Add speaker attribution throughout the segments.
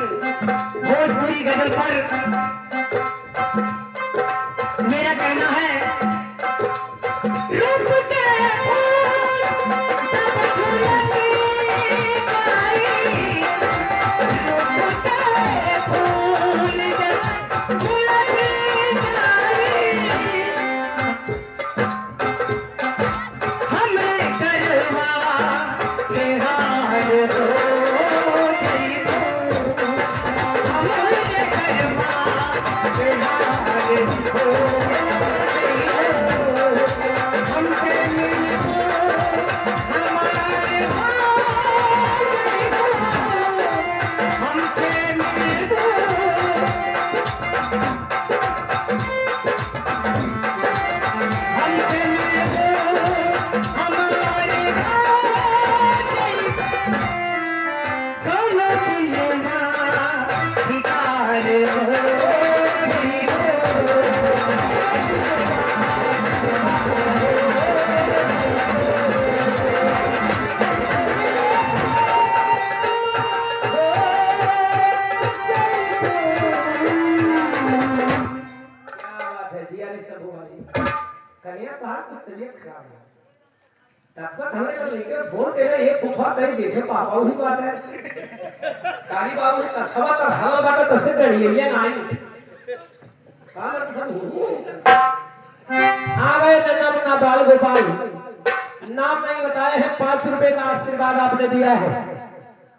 Speaker 1: भोजपुरी गजल पर मेरा कहना है रूप के देखे पापा ही बात है काली बाबू तखवा तर हला बाटा तब से डरिए ना आई सब आ गए ना बाल गोपाल नाम नहीं बताए हैं 5 रुपए का आशीर्वाद आपने दिया है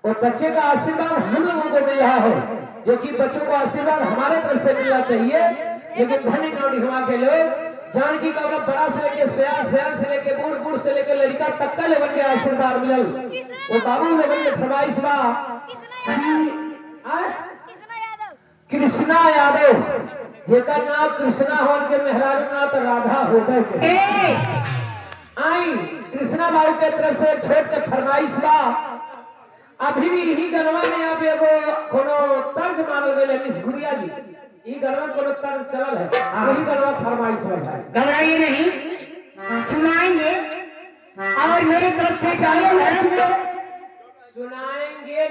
Speaker 1: और बच्चे का आशीर्वाद हम लोगों को मिल रहा है जो कि बच्चों को आशीर्वाद हमारे तरफ से मिलना चाहिए लेकिन धनी नौड़ी हुआ के लोग जानकी का बड़ा से लेके सयान से लेके बूढ़ से लेके लड़का तक का लोगन के आशीर्वाद मिलल वो बाबू लोगन के फरमाइश बा कृष्णा यादव जेकर नाम कृष्णा होन के मेहरारू ना तो राधा होबे के आई कृष्णा बाबू के तरफ से छोट के फरमाइश बा अभी भी यही गनवा में आप एगो कोनो तर्ज मानल गइल मिस गुड़िया जी ई गनवा कोनो तर्ज चलल है वही गनवा फरमाइश है घबराइए नहीं सुनाएंगे और मेरी तरफ से चाहे सुनाएंगे